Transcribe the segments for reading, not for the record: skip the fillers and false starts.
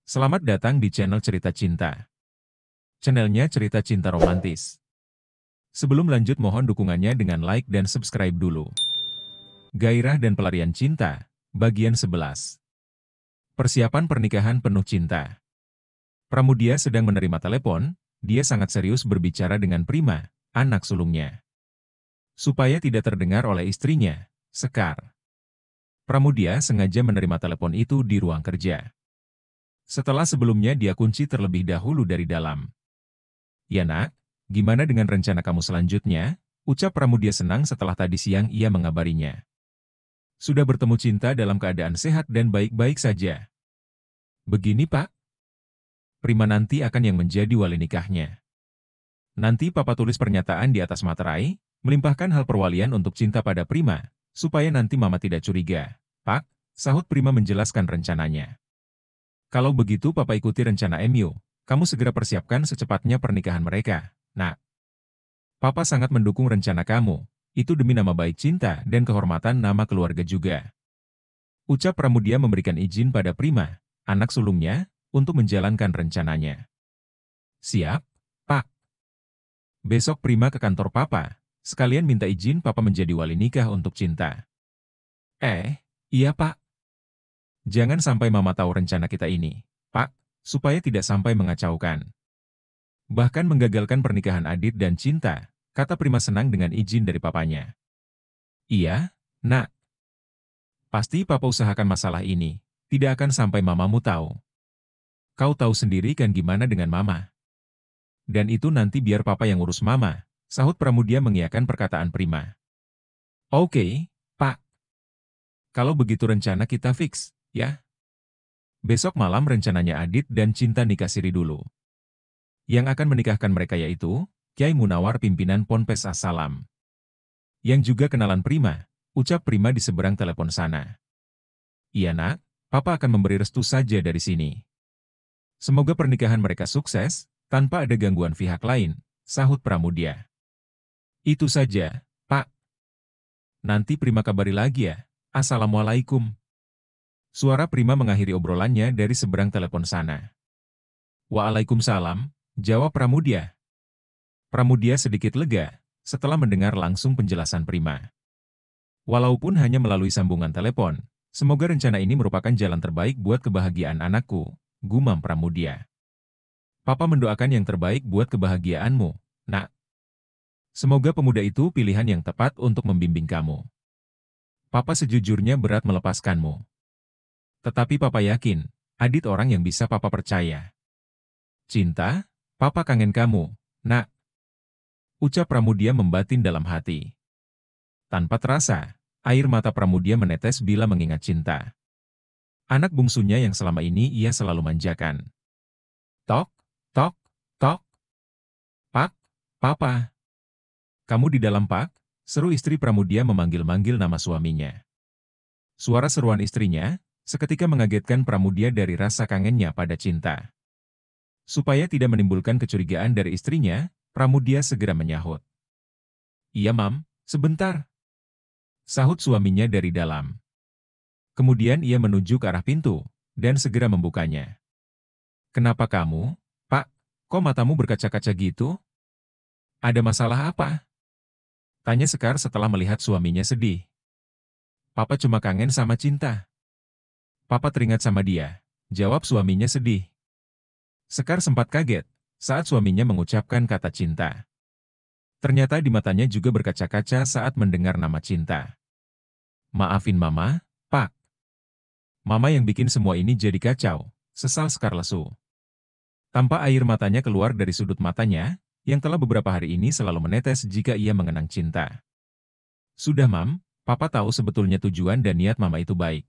Selamat datang di channel Cerita Cinta. Channelnya cerita cinta romantis. Sebelum lanjut mohon dukungannya dengan like dan subscribe dulu. Gairah dan pelarian cinta, bagian 11. Persiapan pernikahan penuh cinta. Pramudia sedang menerima telepon, dia sangat serius berbicara dengan Prima, anak sulungnya. Supaya tidak terdengar oleh istrinya, Sekar. Pramudia sengaja menerima telepon itu di ruang kerja. Setelah sebelumnya dia kunci terlebih dahulu dari dalam. "Ya nak, gimana dengan rencana kamu selanjutnya?" ucap Pramudia senang setelah tadi siang ia mengabarinya. "Sudah bertemu Cinta dalam keadaan sehat dan baik-baik saja." "Begini Pak, Prima nanti akan yang menjadi wali nikahnya. Nanti Papa tulis pernyataan di atas materai, melimpahkan hal perwalian untuk Cinta pada Prima, supaya nanti Mama tidak curiga." "Pak," sahut Prima menjelaskan rencananya. "Kalau begitu Papa ikuti rencana MU, kamu segera persiapkan secepatnya pernikahan mereka, nak. Papa sangat mendukung rencana kamu, itu demi nama baik Cinta dan kehormatan nama keluarga juga." Ucap Pramudia memberikan izin pada Prima, anak sulungnya, untuk menjalankan rencananya. "Siap, Pak. Besok Prima ke kantor Papa, sekalian minta izin Papa menjadi wali nikah untuk Cinta." Iya Pak. Jangan sampai Mama tahu rencana kita ini, Pak, supaya tidak sampai mengacaukan. Bahkan menggagalkan pernikahan Adit dan Cinta," kata Prima senang dengan izin dari papanya. "Iya, nak. Pasti Papa usahakan masalah ini, tidak akan sampai Mamamu tahu. Kau tahu sendiri kan gimana dengan Mama. Dan itu nanti biar Papa yang urus Mama," sahut Pramudia mengiyakan perkataan Prima. "Oke, Pak. Kalau begitu rencana kita fix, ya. Besok malam rencananya Adit dan Cinta nikah siri dulu. Yang akan menikahkan mereka yaitu Kyai Munawar pimpinan Ponpes As-Salam. Yang juga kenalan Prima," ucap Prima di seberang telepon sana. "Iya nak, Papa akan memberi restu saja dari sini. Semoga pernikahan mereka sukses, tanpa ada gangguan pihak lain," sahut Pramudia. "Itu saja, Pak. Nanti Prima kabari lagi ya. Assalamualaikum." Suara Prima mengakhiri obrolannya dari seberang telepon sana. "Waalaikumsalam," jawab Pramudia. Pramudia sedikit lega, setelah mendengar langsung penjelasan Prima. "Walaupun hanya melalui sambungan telepon, semoga rencana ini merupakan jalan terbaik buat kebahagiaan anakku," gumam Pramudia. "Papa mendoakan yang terbaik buat kebahagiaanmu, nak. Semoga pemuda itu pilihan yang tepat untuk membimbing kamu. Papa sejujurnya berat melepaskanmu. Tetapi Papa yakin, Adit orang yang bisa Papa percaya. Cinta, Papa kangen kamu, nak." Ucap Pramudia membatin dalam hati. Tanpa terasa, air mata Pramudia menetes bila mengingat Cinta. Anak bungsunya yang selama ini ia selalu manjakan. Tok, tok, tok. "Pak, Papa. Kamu di dalam Pak?" seru istri Pramudia memanggil-manggil nama suaminya. Suara seruan istrinya, seketika mengagetkan Pramudia dari rasa kangennya pada Cinta. Supaya tidak menimbulkan kecurigaan dari istrinya, Pramudia segera menyahut. "Iya Mam, sebentar," sahut suaminya dari dalam. Kemudian ia menuju ke arah pintu, dan segera membukanya. "Kenapa kamu, Pak? Kok matamu berkaca-kaca gitu? Ada masalah apa?" tanya Sekar setelah melihat suaminya sedih. "Papa cuma kangen sama Cinta. Papa teringat sama dia," jawab suaminya sedih. Sekar sempat kaget saat suaminya mengucapkan kata Cinta. Ternyata di matanya juga berkaca-kaca saat mendengar nama Cinta. "Maafin Mama, Pak. Mama yang bikin semua ini jadi kacau," sesal Sekar lesu. Tanpa air matanya keluar dari sudut matanya, yang telah beberapa hari ini selalu menetes jika ia mengenang Cinta. "Sudah Mam, Papa tahu sebetulnya tujuan dan niat Mama itu baik.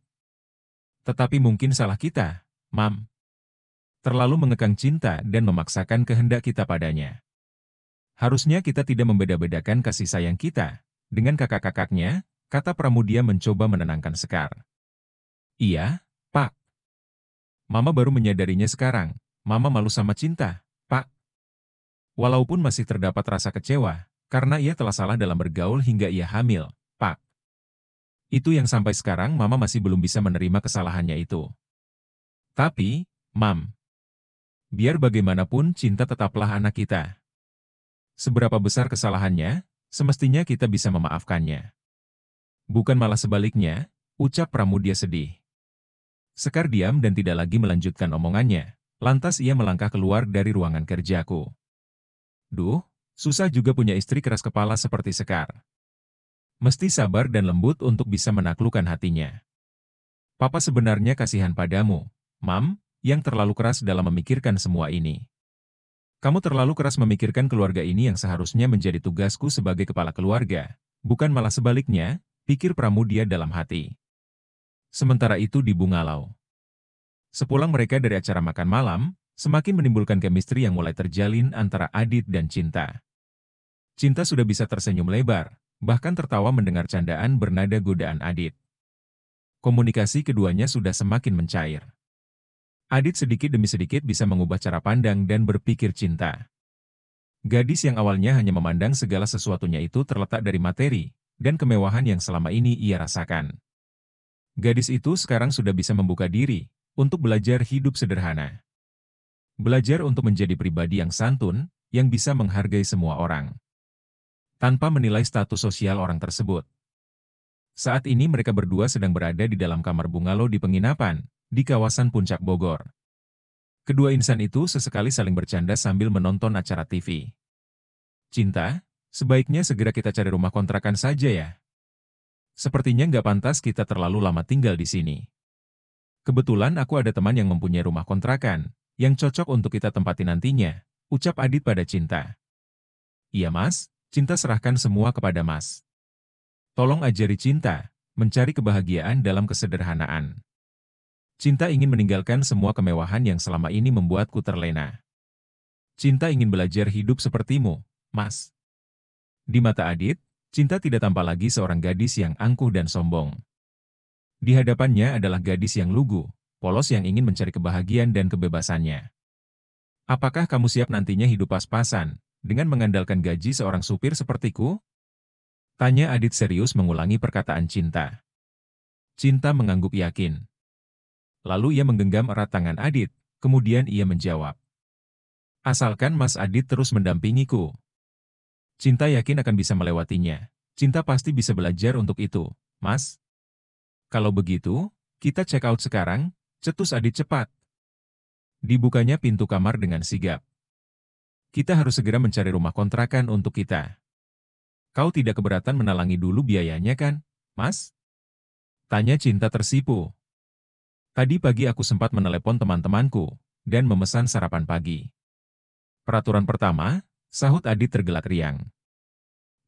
Tetapi mungkin salah kita, Mam. Terlalu mengekang Cinta dan memaksakan kehendak kita padanya. Harusnya kita tidak membeda-bedakan kasih sayang kita dengan kakak-kakaknya," kata Pramudia mencoba menenangkan Sekar. "Iya, Pak. Mama baru menyadarinya sekarang. Mama malu sama Cinta, Pak. Walaupun masih terdapat rasa kecewa, karena ia telah salah dalam bergaul hingga ia hamil, Pak. Itu yang sampai sekarang Mama masih belum bisa menerima kesalahannya itu. Tapi, Mam. Biar bagaimanapun cinta tetaplah anak kita. Seberapa besar kesalahannya, semestinya kita bisa memaafkannya. Bukan malah sebaliknya, ucap Pramudia sedih. Sekar diam dan tidak lagi melanjutkan omongannya. Lantas ia melangkah keluar dari ruangan kerjaku. Duh, susah juga punya istri keras kepala seperti Sekar. Mesti sabar dan lembut untuk bisa menaklukkan hatinya. Papa sebenarnya kasihan padamu, Mam, yang terlalu keras dalam memikirkan semua ini. Kamu terlalu keras memikirkan keluarga ini yang seharusnya menjadi tugasku sebagai kepala keluarga, bukan malah sebaliknya, pikir Pramudia dalam hati. Sementara itu di Bungalau. Sepulang mereka dari acara makan malam, semakin menimbulkan chemistry yang mulai terjalin antara Adit dan Cinta. Cinta sudah bisa tersenyum lebar, bahkan tertawa mendengar candaan bernada godaan Adit. Komunikasi keduanya sudah semakin mencair. Adit sedikit demi sedikit bisa mengubah cara pandang dan berpikir Cinta. Gadis yang awalnya hanya memandang segala sesuatunya itu terletak dari materi dan kemewahan yang selama ini ia rasakan. Gadis itu sekarang sudah bisa membuka diri untuk belajar hidup sederhana. Belajar untuk menjadi pribadi yang santun, yang bisa menghargai semua orang. Tanpa menilai status sosial orang tersebut. Saat ini mereka berdua sedang berada di dalam kamar bungalow di penginapan, di kawasan Puncak Bogor. Kedua insan itu sesekali saling bercanda sambil menonton acara TV. Cinta, sebaiknya segera kita cari rumah kontrakan saja ya. Sepertinya nggak pantas kita terlalu lama tinggal di sini. Kebetulan aku ada teman yang mempunyai rumah kontrakan, yang cocok untuk kita tempati nantinya, ucap Adit pada Cinta. Iya Mas, Cinta serahkan semua kepada Mas. Tolong ajari Cinta, mencari kebahagiaan dalam kesederhanaan. Cinta ingin meninggalkan semua kemewahan yang selama ini membuatku terlena. Cinta ingin belajar hidup sepertimu, Mas. Di mata Adit, Cinta tidak tampak lagi seorang gadis yang angkuh dan sombong. Di hadapannya adalah gadis yang lugu, polos yang ingin mencari kebahagiaan dan kebebasannya. Apakah kamu siap nantinya hidup pas-pasan, dengan mengandalkan gaji seorang supir sepertiku? Tanya Adit serius mengulangi perkataan Cinta. Cinta mengangguk yakin. Lalu ia menggenggam erat tangan Adit, kemudian ia menjawab. Asalkan Mas Adit terus mendampingiku. Cinta yakin akan bisa melewatinya. Cinta pasti bisa belajar untuk itu, Mas. Kalau begitu, kita check out sekarang, cetus Adit cepat. Dibukanya pintu kamar dengan sigap. Kita harus segera mencari rumah kontrakan untuk kita. Kau tidak keberatan menalangi dulu biayanya kan, Mas? Tanya Cinta tersipu. Tadi pagi aku sempat menelepon teman-temanku, dan memesan sarapan pagi. Peraturan pertama, sahut Adit tergelak riang.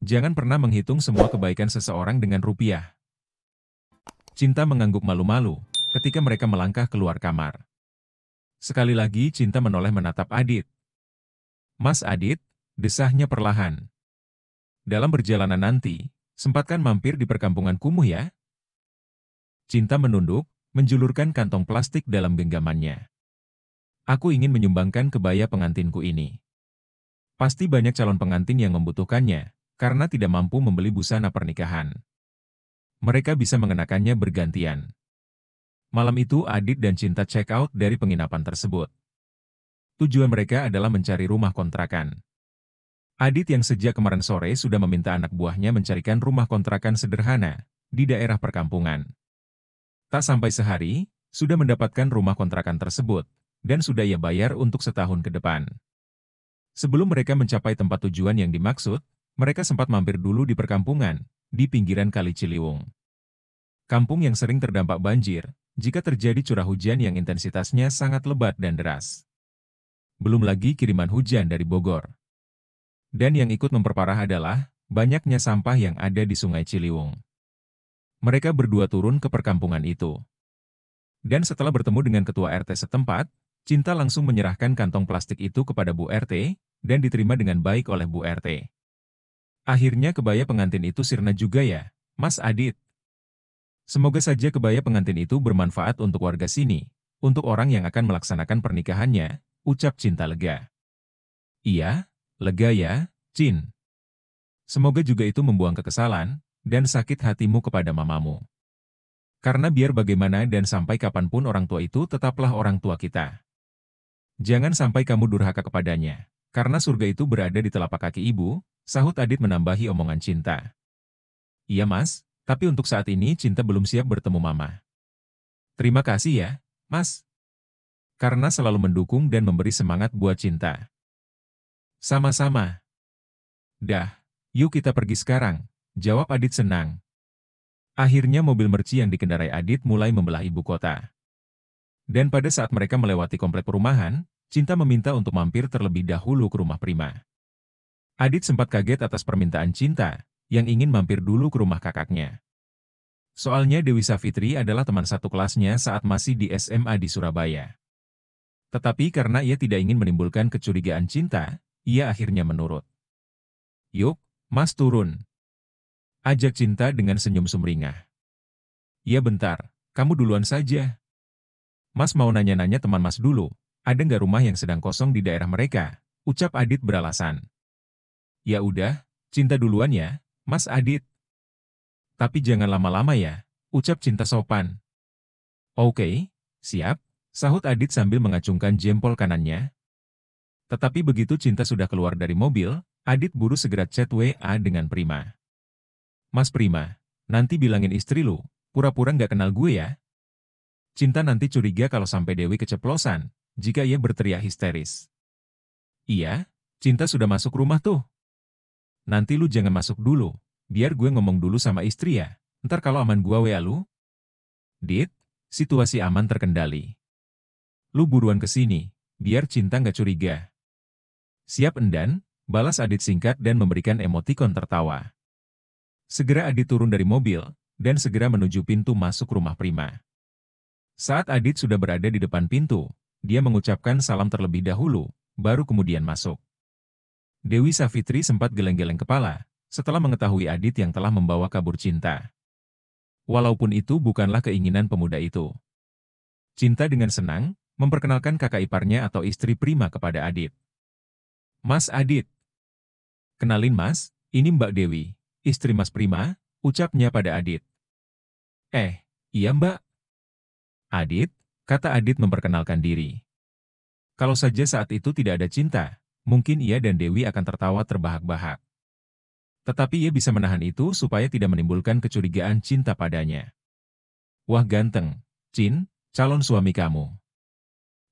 Jangan pernah menghitung semua kebaikan seseorang dengan rupiah. Cinta mengangguk malu-malu, ketika mereka melangkah keluar kamar. Sekali lagi Cinta menoleh menatap Adit. Mas Adit, desahnya perlahan. Dalam perjalanan nanti, sempatkan mampir di perkampungan kumuh ya. Cinta menunduk, menjulurkan kantong plastik dalam genggamannya. Aku ingin menyumbangkan kebaya pengantinku ini. Pasti banyak calon pengantin yang membutuhkannya, karena tidak mampu membeli busana pernikahan. Mereka bisa mengenakannya bergantian. Malam itu Adit dan Cinta check out dari penginapan tersebut. Tujuan mereka adalah mencari rumah kontrakan. Adit yang sejak kemarin sore sudah meminta anak buahnya mencarikan rumah kontrakan sederhana di daerah perkampungan. Tak sampai sehari, sudah mendapatkan rumah kontrakan tersebut, dan sudah ia bayar untuk setahun ke depan. Sebelum mereka mencapai tempat tujuan yang dimaksud, mereka sempat mampir dulu di perkampungan, di pinggiran Kali Ciliwung. Kampung yang sering terdampak banjir, jika terjadi curah hujan yang intensitasnya sangat lebat dan deras. Belum lagi kiriman hujan dari Bogor. Dan yang ikut memperparah adalah, banyaknya sampah yang ada di Sungai Ciliwung. Mereka berdua turun ke perkampungan itu. Dan setelah bertemu dengan ketua RT setempat, Cinta langsung menyerahkan kantong plastik itu kepada Bu RT, dan diterima dengan baik oleh Bu RT. Akhirnya kebaya pengantin itu sirna juga ya, Mas Adit. Semoga saja kebaya pengantin itu bermanfaat untuk warga sini, untuk orang yang akan melaksanakan pernikahannya, ucap Cinta lega. Iya, lega ya, Cin. Semoga juga itu membuang kekesalan, dan sakit hatimu kepada mamamu. Karena biar bagaimana dan sampai kapanpun orang tua itu tetaplah orang tua kita. Jangan sampai kamu durhaka kepadanya. Karena surga itu berada di telapak kaki ibu, sahut Adit menambahi omongan Cinta. Iya mas, tapi untuk saat ini Cinta belum siap bertemu mama. Terima kasih ya, mas. Karena selalu mendukung dan memberi semangat buat Cinta. Sama-sama. Dah, yuk kita pergi sekarang, jawab Adit senang. Akhirnya mobil merci yang dikendarai Adit mulai membelah ibu kota. Dan pada saat mereka melewati komplek perumahan, Cinta meminta untuk mampir terlebih dahulu ke rumah Prima. Adit sempat kaget atas permintaan Cinta, yang ingin mampir dulu ke rumah kakaknya. Soalnya Dewi Savitri adalah teman satu kelasnya saat masih di SMA di Surabaya. Tetapi karena ia tidak ingin menimbulkan kecurigaan Cinta, ia akhirnya menurut. Yuk, mas turun. Ajak Cinta dengan senyum sumringah. Ya bentar, kamu duluan saja. Mas mau nanya-nanya teman mas dulu, ada nggak rumah yang sedang kosong di daerah mereka? Ucap Adit beralasan. Ya udah, Cinta duluan ya, Mas Adit. Tapi jangan lama-lama ya, ucap Cinta sopan. Oke, siap, sahut Adit sambil mengacungkan jempol kanannya. Tetapi begitu Cinta sudah keluar dari mobil, Adit buru segera chat WA dengan Prima. Mas Prima, nanti bilangin istri lu, pura-pura nggak kenal gue ya. Cinta nanti curiga kalau sampai Dewi keceplosan, jika ia berteriak histeris. Iya, Cinta sudah masuk rumah tuh. Nanti lu jangan masuk dulu, biar gue ngomong dulu sama istri ya, ntar kalau aman gua WA lu. Dit, situasi aman terkendali. Lu buruan ke sini, biar Cinta nggak curiga. Siap endan, balas Adit singkat dan memberikan emotikon tertawa. Segera Adit turun dari mobil, dan segera menuju pintu masuk rumah Prima. Saat Adit sudah berada di depan pintu, dia mengucapkan salam terlebih dahulu, baru kemudian masuk. Dewi Savitri sempat geleng-geleng kepala, setelah mengetahui Adit yang telah membawa kabur Cinta. Walaupun itu bukanlah keinginan pemuda itu. Cinta dengan senang, memperkenalkan kakak iparnya atau istri Prima kepada Adit. Mas Adit. Kenalin mas, ini Mbak Dewi, istri Mas Prima, ucapnya pada Adit. Iya mbak. Adit, kata Adit memperkenalkan diri. Kalau saja saat itu tidak ada Cinta, mungkin ia dan Dewi akan tertawa terbahak-bahak. Tetapi ia bisa menahan itu supaya tidak menimbulkan kecurigaan Cinta padanya. Wah ganteng, Cin, calon suami kamu.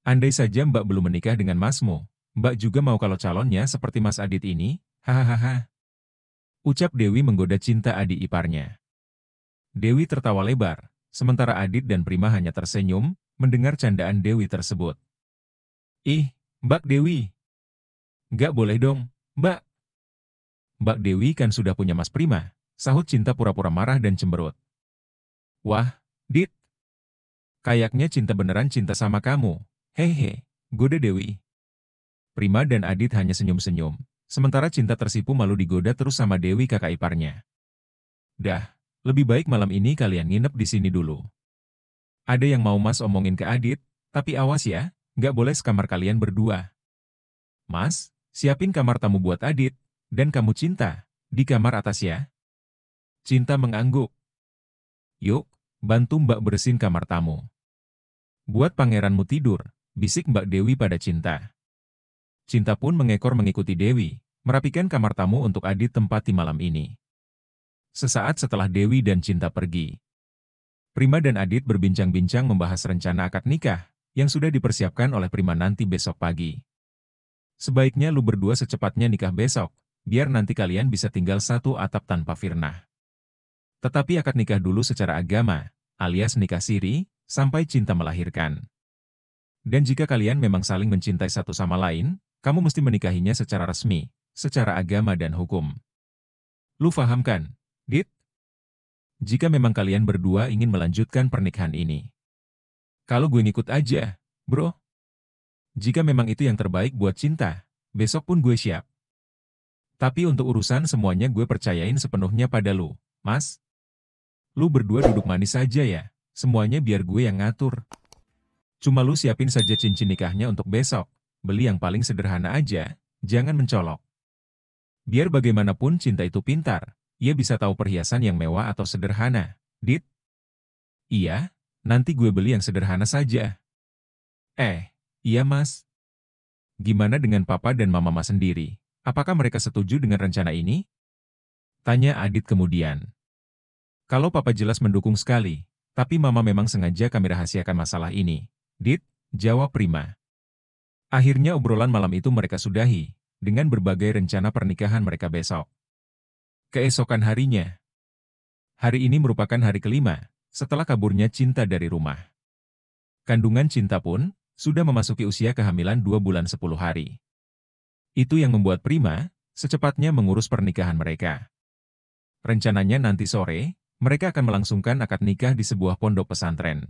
Andai saja Mbak belum menikah dengan masmu, Mbak juga mau kalau calonnya seperti Mas Adit ini, hahaha. Ucap Dewi menggoda Cinta adik iparnya. Dewi tertawa lebar, sementara Adit dan Prima hanya tersenyum, mendengar candaan Dewi tersebut. Ih, Mbak Dewi. Gak boleh dong, Mbak. Mbak Dewi kan sudah punya Mas Prima, sahut Cinta pura-pura marah dan cemberut. Wah, Dit. Kayaknya Cinta beneran cinta sama kamu. Hehe, goda Dewi. Prima dan Adit hanya senyum-senyum, sementara Cinta tersipu malu digoda terus sama Dewi kakak iparnya. Dah, lebih baik malam ini kalian nginep di sini dulu. Ada yang mau Mas omongin ke Adit, tapi awas ya, nggak boleh sekamar kalian berdua. Mas, siapin kamar tamu buat Adit, dan kamu Cinta, di kamar atas ya. Cinta mengangguk. Yuk, bantu Mbak bersihin kamar tamu. Buat pangeranmu tidur, bisik Mbak Dewi pada Cinta. Cinta pun mengekor mengikuti Dewi, merapikan kamar tamu untuk Adit tempati malam ini. Sesaat setelah Dewi dan Cinta pergi, Prima dan Adit berbincang-bincang membahas rencana akad nikah, yang sudah dipersiapkan oleh Prima nanti besok pagi. Sebaiknya lu berdua secepatnya nikah besok, biar nanti kalian bisa tinggal satu atap tanpa firnah. Tetapi akad nikah dulu secara agama, alias nikah siri, sampai Cinta melahirkan. Dan jika kalian memang saling mencintai satu sama lain, kamu mesti menikahinya secara resmi, secara agama dan hukum. Lu paham kan, Dit? Jika memang kalian berdua ingin melanjutkan pernikahan ini. Kalau gue ngikut aja, bro. Jika memang itu yang terbaik buat Cinta, besok pun gue siap. Tapi untuk urusan semuanya gue percayain sepenuhnya pada lu, Mas. Lu berdua duduk manis saja ya, semuanya biar gue yang ngatur. Cuma lu siapin saja cincin nikahnya untuk besok, beli yang paling sederhana aja, jangan mencolok. Biar bagaimanapun Cinta itu pintar, ia bisa tahu perhiasan yang mewah atau sederhana, Dit. Iya, nanti gue beli yang sederhana saja. Iya mas. Gimana dengan papa dan mama sendiri? Apakah mereka setuju dengan rencana ini? Tanya Adit kemudian. Kalau papa jelas mendukung sekali, tapi mama memang sengaja kami rahasiakan masalah ini. Dit, jawab Prima. Akhirnya obrolan malam itu mereka sudahi, dengan berbagai rencana pernikahan mereka besok. Keesokan harinya. Hari ini merupakan hari kelima, setelah kaburnya Cinta dari rumah. Kandungan Cinta pun, sudah memasuki usia kehamilan 2 bulan 10 hari. Itu yang membuat Prima, secepatnya mengurus pernikahan mereka. Rencananya nanti sore, mereka akan melangsungkan akad nikah di sebuah pondok pesantren.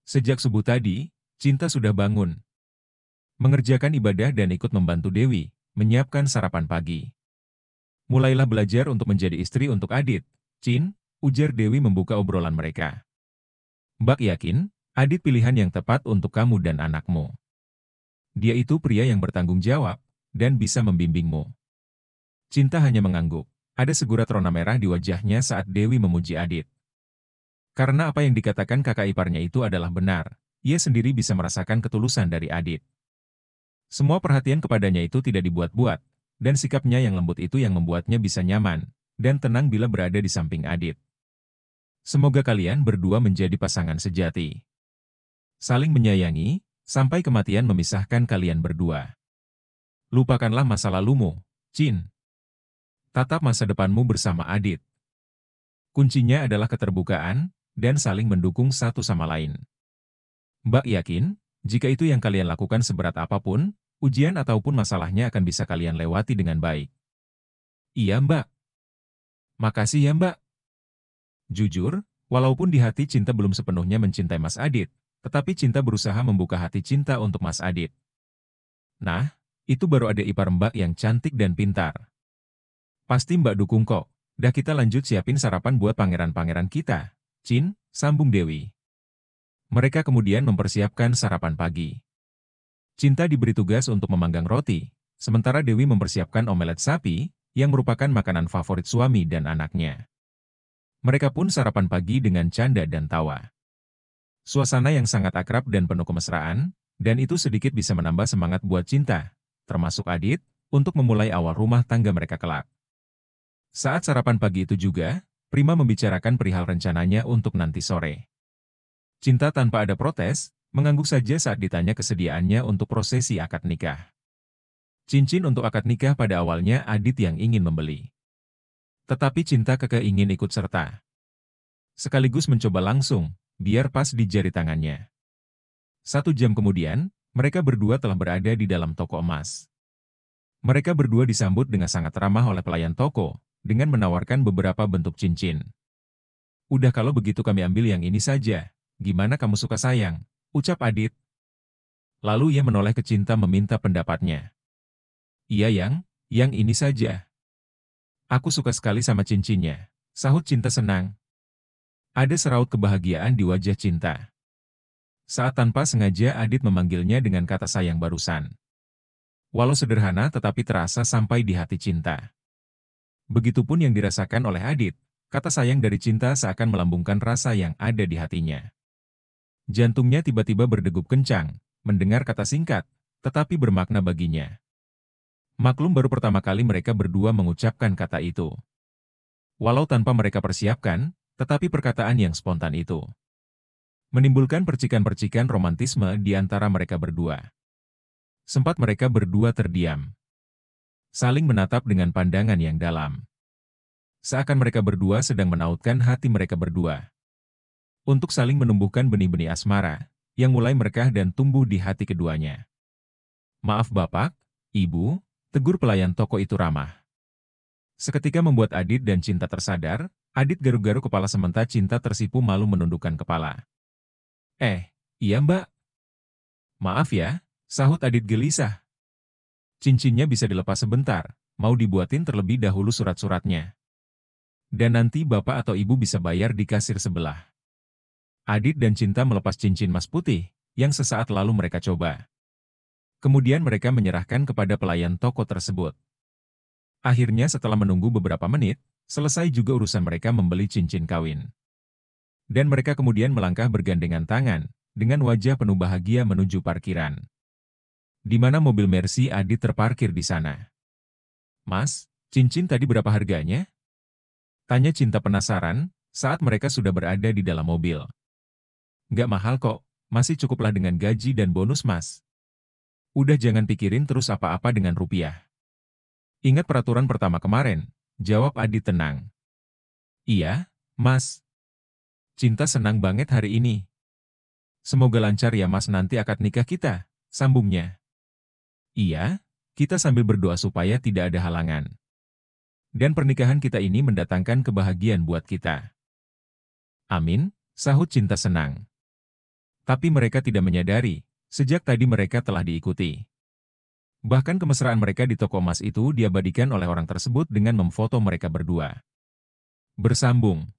Sejak subuh tadi, Cinta sudah bangun, mengerjakan ibadah dan ikut membantu Dewi, menyiapkan sarapan pagi. Mulailah belajar untuk menjadi istri untuk Adit, Cin, ujar Dewi membuka obrolan mereka. Mbak yakin, Adit pilihan yang tepat untuk kamu dan anakmu. Dia itu pria yang bertanggung jawab, dan bisa membimbingmu. Cinta hanya mengangguk. Ada segurat rona merah di wajahnya saat Dewi memuji Adit. Karena apa yang dikatakan kakak iparnya itu adalah benar, ia sendiri bisa merasakan ketulusan dari Adit. Semua perhatian kepadanya itu tidak dibuat-buat, dan sikapnya yang lembut itu yang membuatnya bisa nyaman, dan tenang bila berada di samping Adit. Semoga kalian berdua menjadi pasangan sejati. Saling menyayangi, sampai kematian memisahkan kalian berdua. Lupakanlah masa lalumu, Cin. Tatap masa depanmu bersama Adit. Kuncinya adalah keterbukaan, dan saling mendukung satu sama lain. Mbak yakin, jika itu yang kalian lakukan seberat apapun, ujian ataupun masalahnya akan bisa kalian lewati dengan baik. Iya Mbak. Makasih ya Mbak. Jujur, walaupun di hati Cinta belum sepenuhnya mencintai Mas Adit, tetapi Cinta berusaha membuka hati Cinta untuk Mas Adit. Nah, itu baru adik ipar Mbak yang cantik dan pintar. Pasti Mbak dukung kok. Dah kita lanjut siapin sarapan buat pangeran-pangeran kita. Cin, sambung Dewi. Mereka kemudian mempersiapkan sarapan pagi. Cinta diberi tugas untuk memanggang roti, sementara Dewi mempersiapkan omelet sapi, yang merupakan makanan favorit suami dan anaknya. Mereka pun sarapan pagi dengan canda dan tawa. Suasana yang sangat akrab dan penuh kemesraan, dan itu sedikit bisa menambah semangat buat Cinta, termasuk Adit, untuk memulai awal rumah tangga mereka kelak. Saat sarapan pagi itu juga, Prima membicarakan perihal rencananya untuk nanti sore. Cinta tanpa ada protes, mengangguk saja saat ditanya kesediaannya untuk prosesi akad nikah. Cincin untuk akad nikah pada awalnya Adit yang ingin membeli. Tetapi Cinta kekeh ingin ikut serta. Sekaligus mencoba langsung, biar pas di jari tangannya. 1 jam kemudian, mereka berdua telah berada di dalam toko emas. Mereka berdua disambut dengan sangat ramah oleh pelayan toko, dengan menawarkan beberapa bentuk cincin. Udah kalau begitu kami ambil yang ini saja. Gimana kamu suka sayang? Ucap Adit. Lalu ia menoleh ke Cinta meminta pendapatnya. Iya yang ini saja. Aku suka sekali sama cincinnya, sahut Cinta senang. Ada seraut kebahagiaan di wajah Cinta. Saat tanpa sengaja Adit memanggilnya dengan kata sayang barusan. Walau sederhana tetapi terasa sampai di hati Cinta. Begitupun yang dirasakan oleh Adit, kata sayang dari Cinta seakan melambungkan rasa yang ada di hatinya. Jantungnya tiba-tiba berdegup kencang, mendengar kata singkat, tetapi bermakna baginya. Maklum baru pertama kali mereka berdua mengucapkan kata itu. Walau tanpa mereka persiapkan, tetapi perkataan yang spontan itu menimbulkan percikan-percikan romantisme di antara mereka berdua. Sempat mereka berdua terdiam, saling menatap dengan pandangan yang dalam. Seakan mereka berdua sedang menautkan hati mereka berdua. Untuk saling menumbuhkan benih-benih asmara, yang mulai merekah dan tumbuh di hati keduanya. Maaf Bapak, Ibu, tegur pelayan toko itu ramah. Seketika membuat Adit dan Cinta tersadar, Adit garuk-garuk kepala sementara Cinta tersipu malu menundukkan kepala. Iya Mbak. Maaf ya, sahut Adit gelisah. Cincinnya bisa dilepas sebentar, mau dibuatin terlebih dahulu surat-suratnya. Dan nanti Bapak atau Ibu bisa bayar di kasir sebelah. Adit dan Cinta melepas cincin emas putih, yang sesaat lalu mereka coba. Kemudian mereka menyerahkan kepada pelayan toko tersebut. Akhirnya setelah menunggu beberapa menit, selesai juga urusan mereka membeli cincin kawin. Dan mereka kemudian melangkah bergandengan tangan, dengan wajah penuh bahagia menuju parkiran. Di mana mobil Mercy Adit terparkir di sana. Mas, cincin tadi berapa harganya? Tanya Cinta penasaran, saat mereka sudah berada di dalam mobil. Nggak mahal kok, masih cukuplah dengan gaji dan bonus mas. Udah jangan pikirin terus apa-apa dengan rupiah. Ingat peraturan pertama kemarin, jawab Adit tenang. Iya, mas. Cinta senang banget hari ini. Semoga lancar ya mas nanti akad nikah kita, sambungnya. Iya, kita sambil berdoa supaya tidak ada halangan. Dan pernikahan kita ini mendatangkan kebahagiaan buat kita. Amin, sahut Cinta senang. Tapi mereka tidak menyadari, sejak tadi mereka telah diikuti. Bahkan kemesraan mereka di toko emas itu diabadikan oleh orang tersebut dengan memfoto mereka berdua. Bersambung.